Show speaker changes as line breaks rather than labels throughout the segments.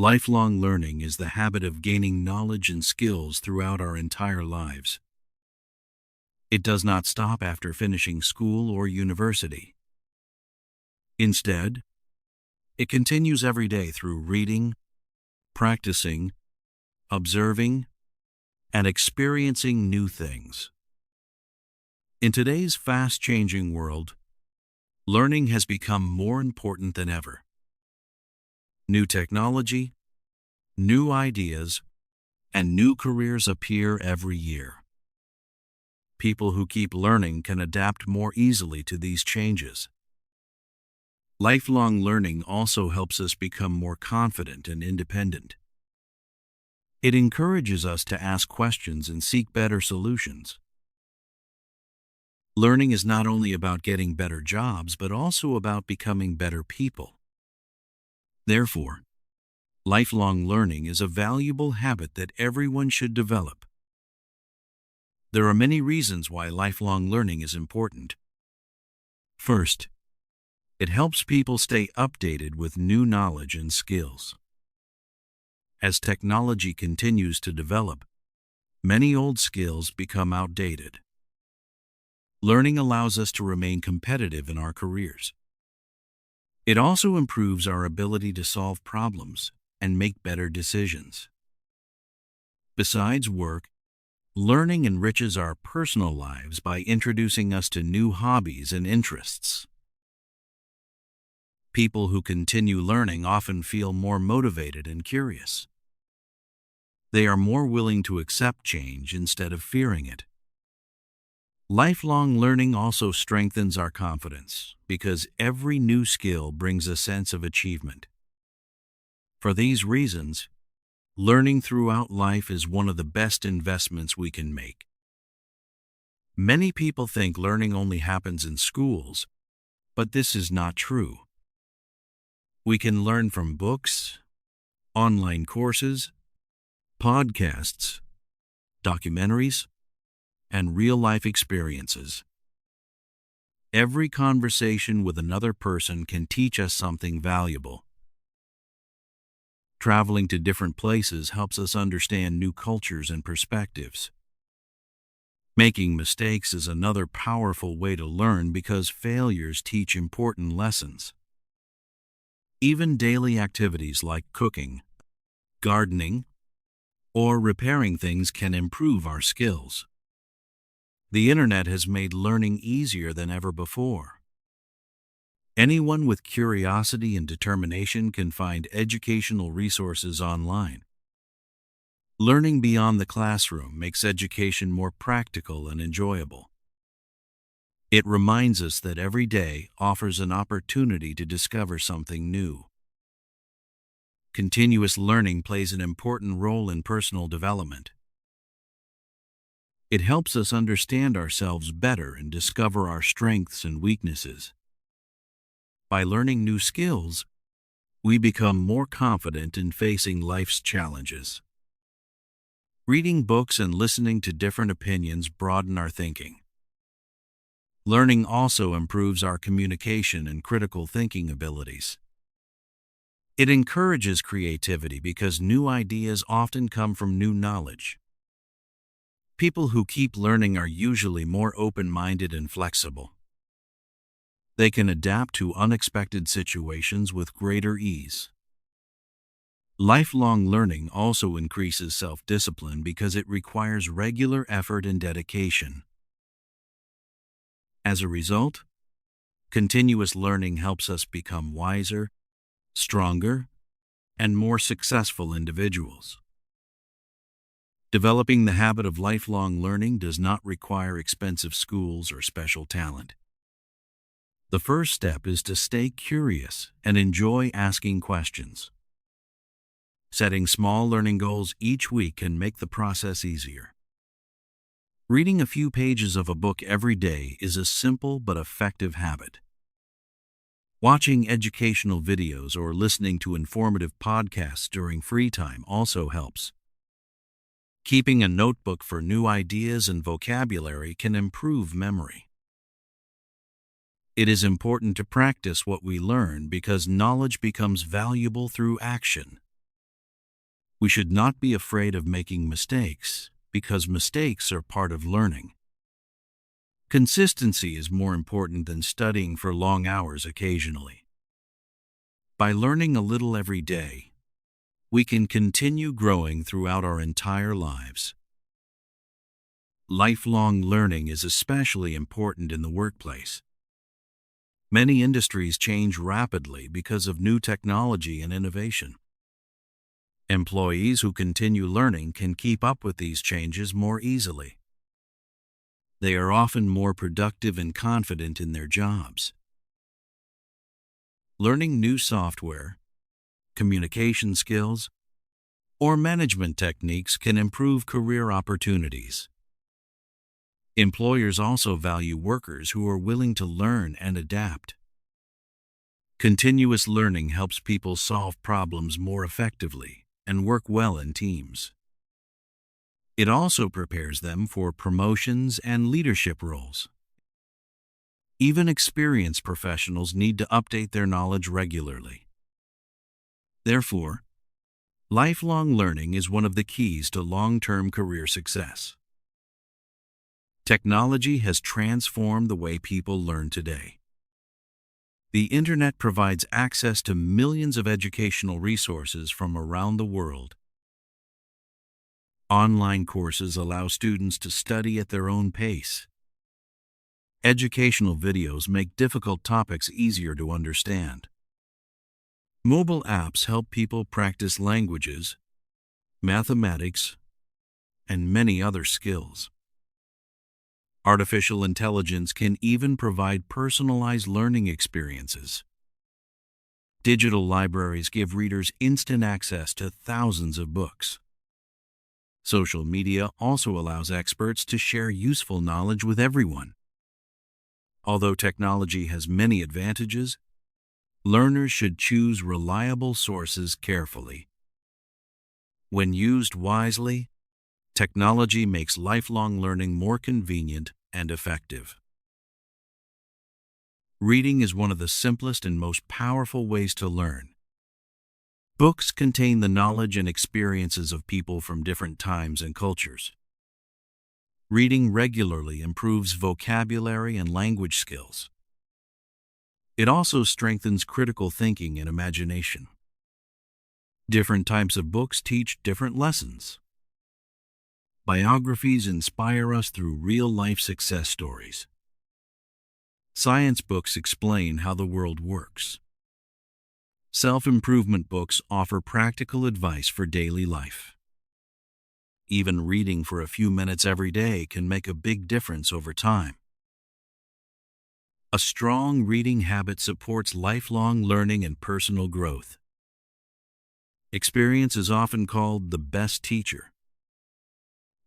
Lifelong learning is the habit of gaining knowledge and skills throughout our entire lives. It does not stop after finishing school or university. Instead, it continues every day through reading, practicing, observing, and experiencing new things. In today's fast-changing world, learning has become more important than ever. New technology, new ideas, and new careers appear every year. People who keep learning can adapt more easily to these changes. Lifelong learning also helps us become more confident and independent. It encourages us to ask questions and seek better solutions. Learning is not only about getting better jobs, but also about becoming better people. Therefore, lifelong learning is a valuable habit that everyone should develop. There are many reasons why lifelong learning is important. First, it helps people stay updated with new knowledge and skills. As technology continues to develop, many old skills become outdated. Learning allows us to remain competitive in our careers. It also improves our ability to solve problems and make better decisions. Besides work, learning enriches our personal lives by introducing us to new hobbies and interests. People who continue learning often feel more motivated and curious. They are more willing to accept change instead of fearing it. Lifelong learning also strengthens our confidence because every new skill brings a sense of achievement. For these reasons, learning throughout life is one of the best investments we can make. Many people think learning only happens in schools, but this is not true. We can learn from books, online courses, podcasts, documentaries, and real-life experiences. Every conversation with another person can teach us something valuable. Traveling to different places helps us understand new cultures and perspectives. Making mistakes is another powerful way to learn because failures teach important lessons. Even daily activities like cooking, gardening, or repairing things can improve our skills. The internet has made learning easier than ever before. Anyone with curiosity and determination can find educational resources online. Learning beyond the classroom makes education more practical and enjoyable. It reminds us that every day offers an opportunity to discover something new. Continuous learning plays an important role in personal development. It helps us understand ourselves better and discover our strengths and weaknesses. By learning new skills, we become more confident in facing life's challenges. Reading books and listening to different opinions broaden our thinking. Learning also improves our communication and critical thinking abilities. It encourages creativity because new ideas often come from new knowledge. People who keep learning are usually more open-minded and flexible. They can adapt to unexpected situations with greater ease. Lifelong learning also increases self-discipline because it requires regular effort and dedication. As a result, continuous learning helps us become wiser, stronger, and more successful individuals. Developing the habit of lifelong learning does not require expensive schools or special talent. The first step is to stay curious and enjoy asking questions. Setting small learning goals each week can make the process easier. Reading a few pages of a book every day is a simple but effective habit. Watching educational videos or listening to informative podcasts during free time also helps. Keeping a notebook for new ideas and vocabulary can improve memory. It is important to practice what we learn because knowledge becomes valuable through action. We should not be afraid of making mistakes, because mistakes are part of learning. Consistency is more important than studying for long hours occasionally. By learning a little every day, we can continue growing throughout our entire lives. Lifelong learning is especially important in the workplace. Many industries change rapidly because of new technology and innovation. Employees who continue learning can keep up with these changes more easily. They are often more productive and confident in their jobs. Learning new software, communication skills, or management techniques can improve career opportunities. Employers also value workers who are willing to learn and adapt. Continuous learning helps people solve problems more effectively and work well in teams. It also prepares them for promotions and leadership roles. Even experienced professionals need to update their knowledge regularly. Therefore, lifelong learning is one of the keys to long-term career success. Technology has transformed the way people learn today. The Internet provides access to millions of educational resources from around the world. Online courses allow students to study at their own pace. Educational videos make difficult topics easier to understand. Mobile apps help people practice languages, mathematics, and many other skills. Artificial intelligence can even provide personalized learning experiences. Digital libraries give readers instant access to thousands of books. Social media also allows experts to share useful knowledge with everyone. Although technology has many advantages, learners should choose reliable sources carefully. When used wisely, technology makes lifelong learning more convenient and effective. Reading is one of the simplest and most powerful ways to learn. Books contain the knowledge and experiences of people from different times and cultures. Reading regularly improves vocabulary and language skills. It also strengthens critical thinking and imagination. Different types of books teach different lessons. Biographies inspire us through real-life success stories. Science books explain how the world works. Self-improvement books offer practical advice for daily life. Even reading for a few minutes every day can make a big difference over time. A strong reading habit supports lifelong learning and personal growth. Experience is often called the best teacher.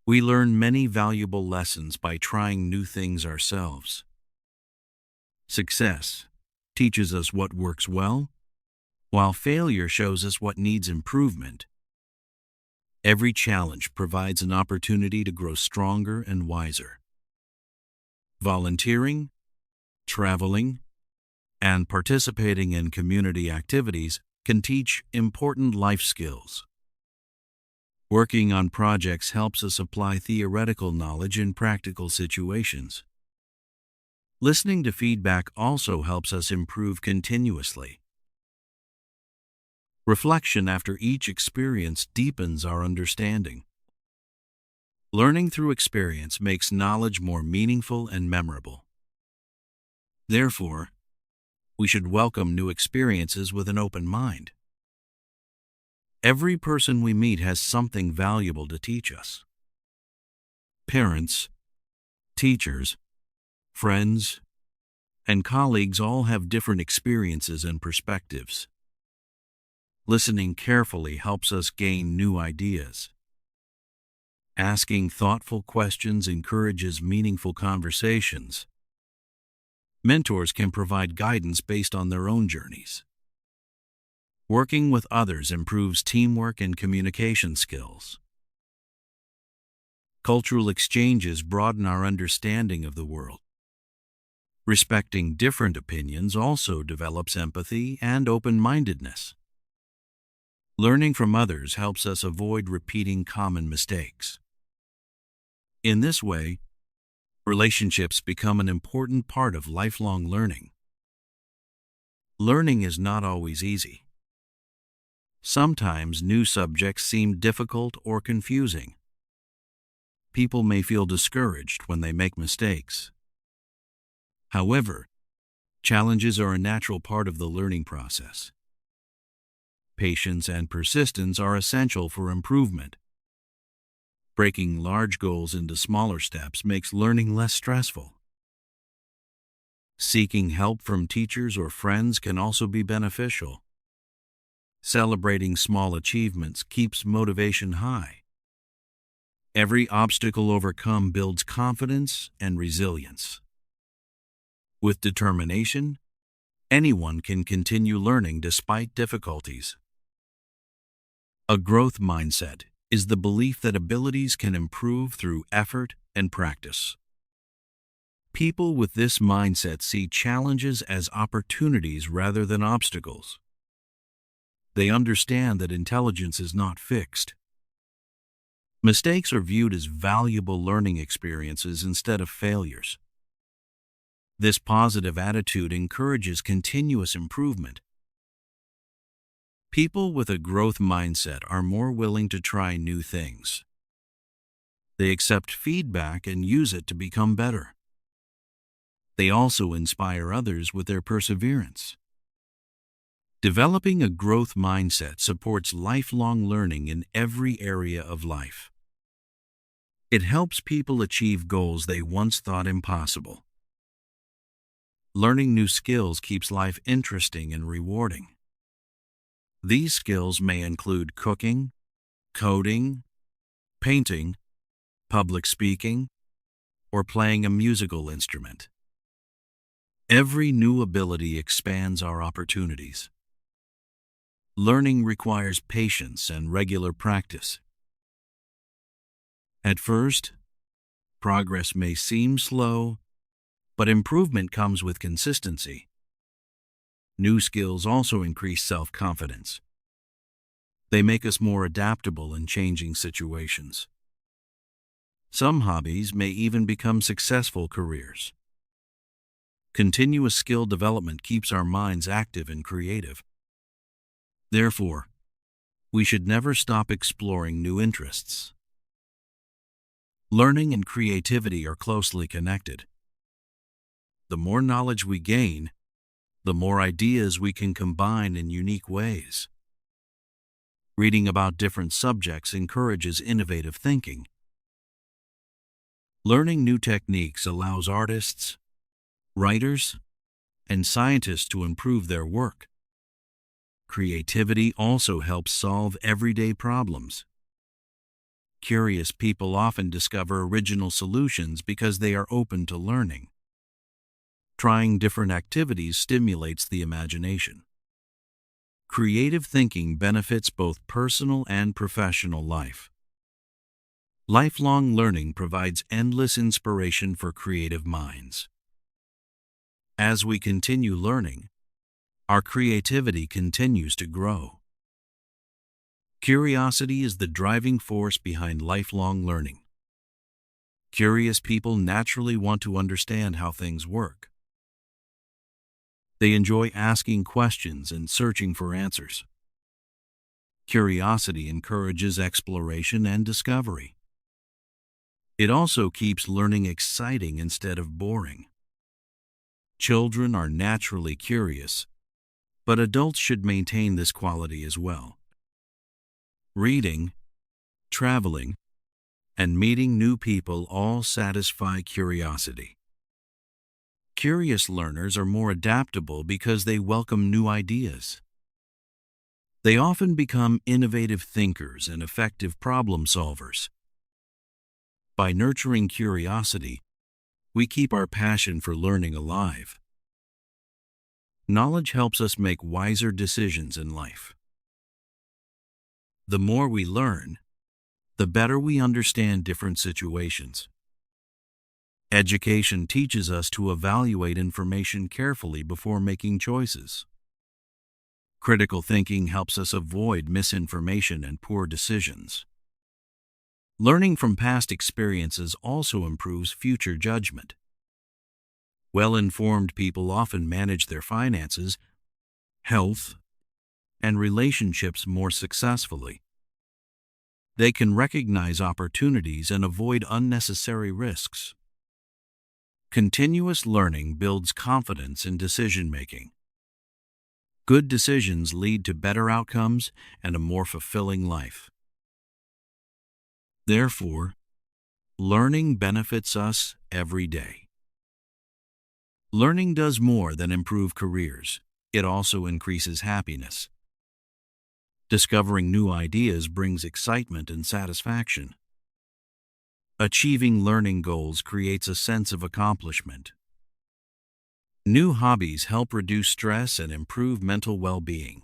We learn many valuable lessons by trying new things ourselves. Success teaches us what works well, while failure shows us what needs improvement. Every challenge provides an opportunity to grow stronger and wiser. Volunteering, traveling, and participating in community activities can teach important life skills. Working on projects helps us apply theoretical knowledge in practical situations. Listening to feedback also helps us improve continuously. Reflection after each experience deepens our understanding. Learning through experience makes knowledge more meaningful and memorable. Therefore, we should welcome new experiences with an open mind. Every person we meet has something valuable to teach us. Parents, teachers, friends, and colleagues all have different experiences and perspectives. Listening carefully helps us gain new ideas. Asking thoughtful questions encourages meaningful conversations. Mentors can provide guidance based on their own journeys. Working with others improves teamwork and communication skills. Cultural exchanges broaden our understanding of the world. Respecting different opinions also develops empathy and open-mindedness. Learning from others helps us avoid repeating common mistakes. In this way, relationships become an important part of lifelong learning. Learning is not always easy. Sometimes new subjects seem difficult or confusing. People may feel discouraged when they make mistakes. However, challenges are a natural part of the learning process. Patience and persistence are essential for improvement. Breaking large goals into smaller steps makes learning less stressful. Seeking help from teachers or friends can also be beneficial. Celebrating small achievements keeps motivation high. Every obstacle overcome builds confidence and resilience. With determination, anyone can continue learning despite difficulties. A growth mindset is the belief that abilities can improve through effort and practice. People with this mindset see challenges as opportunities rather than obstacles. They understand that intelligence is not fixed. Mistakes are viewed as valuable learning experiences instead of failures. This positive attitude encourages continuous improvement. People with a growth mindset are more willing to try new things. They accept feedback and use it to become better. They also inspire others with their perseverance. Developing a growth mindset supports lifelong learning in every area of life. It helps people achieve goals they once thought impossible. Learning new skills keeps life interesting and rewarding. These skills may include cooking, coding, painting, public speaking, or playing a musical instrument. Every new ability expands our opportunities. Learning requires patience and regular practice. At first, progress may seem slow, but improvement comes with consistency. New skills also increase self-confidence. They make us more adaptable in changing situations. Some hobbies may even become successful careers. Continuous skill development keeps our minds active and creative. Therefore, we should never stop exploring new interests. Learning and creativity are closely connected. The more knowledge we gain, the more ideas we can combine in unique ways. Reading about different subjects encourages innovative thinking. Learning new techniques allows artists, writers, and scientists to improve their work. Creativity also helps solve everyday problems. Curious people often discover original solutions because they are open to learning. Trying different activities stimulates the imagination. Creative thinking benefits both personal and professional life. Lifelong learning provides endless inspiration for creative minds. As we continue learning, our creativity continues to grow. Curiosity is the driving force behind lifelong learning. Curious people naturally want to understand how things work. They enjoy asking questions and searching for answers. Curiosity encourages exploration and discovery. It also keeps learning exciting instead of boring. Children are naturally curious, but adults should maintain this quality as well. Reading, traveling, and meeting new people all satisfy curiosity. Curious learners are more adaptable because they welcome new ideas. They often become innovative thinkers and effective problem solvers. By nurturing curiosity, we keep our passion for learning alive. Knowledge helps us make wiser decisions in life. The more we learn, the better we understand different situations. Education teaches us to evaluate information carefully before making choices. Critical thinking helps us avoid misinformation and poor decisions. Learning from past experiences also improves future judgment. Well-informed people often manage their finances, health, and relationships more successfully. They can recognize opportunities and avoid unnecessary risks. Continuous learning builds confidence in decision-making. Good decisions lead to better outcomes and a more fulfilling life. Therefore, learning benefits us every day. Learning does more than improve careers. It also increases happiness. Discovering new ideas brings excitement and satisfaction. Achieving learning goals creates a sense of accomplishment. New hobbies help reduce stress and improve mental well-being.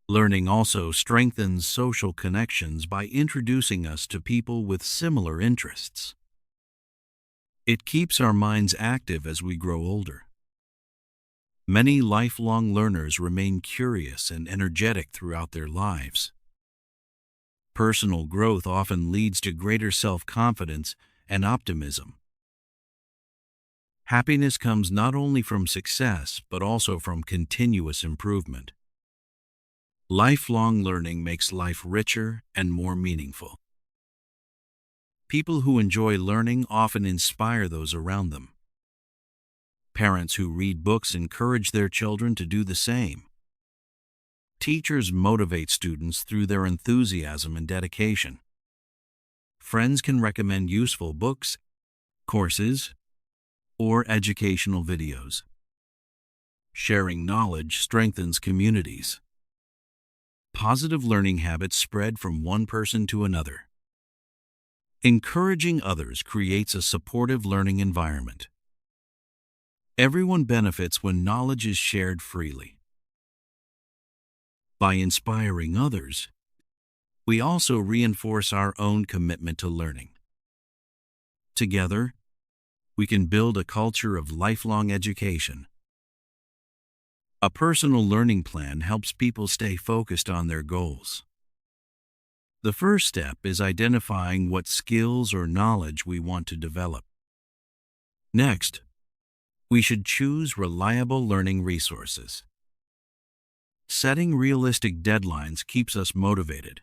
Learning also strengthens social connections by introducing us to people with similar interests. It keeps our minds active as we grow older. Many lifelong learners remain curious and energetic throughout their lives. Personal growth often leads to greater self-confidence and optimism. Happiness comes not only from success, but also from continuous improvement. Lifelong learning makes life richer and more meaningful. People who enjoy learning often inspire those around them. Parents who read books encourage their children to do the same. Teachers motivate students through their enthusiasm and dedication. Friends can recommend useful books, courses, or educational videos. Sharing knowledge strengthens communities. Positive learning habits spread from one person to another. Encouraging others creates a supportive learning environment. Everyone benefits when knowledge is shared freely. By inspiring others, we also reinforce our own commitment to learning. Together, we can build a culture of lifelong education. A personal learning plan helps people stay focused on their goals. The first step is identifying what skills or knowledge we want to develop. Next, we should choose reliable learning resources. Setting realistic deadlines keeps us motivated.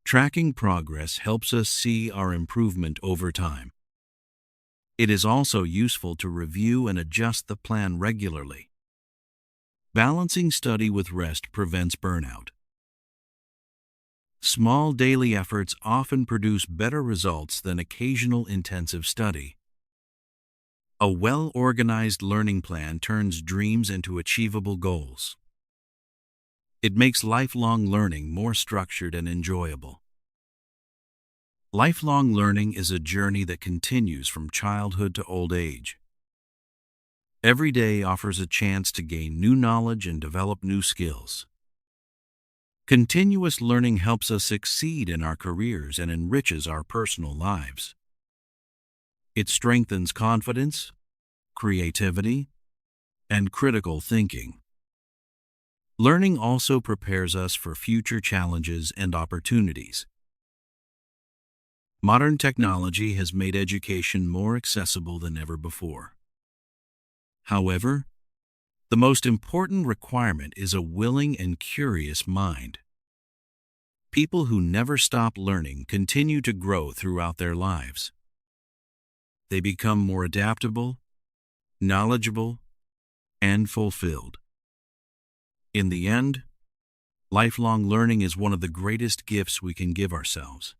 Tracking progress helps us see our improvement over time. It is also useful to review and adjust the plan regularly. Balancing study with rest prevents burnout. Small daily efforts often produce better results than occasional intensive study. A well-organized learning plan turns dreams into achievable goals. It makes lifelong learning more structured and enjoyable. Lifelong learning is a journey that continues from childhood to old age. Every day offers a chance to gain new knowledge and develop new skills. Continuous learning helps us succeed in our careers and enriches our personal lives. It strengthens confidence, creativity, and critical thinking. Learning also prepares us for future challenges and opportunities. Modern technology has made education more accessible than ever before. However, the most important requirement is a willing and curious mind. People who never stop learning continue to grow throughout their lives. They become more adaptable, knowledgeable, and fulfilled. In the end, lifelong learning is one of the greatest gifts we can give ourselves.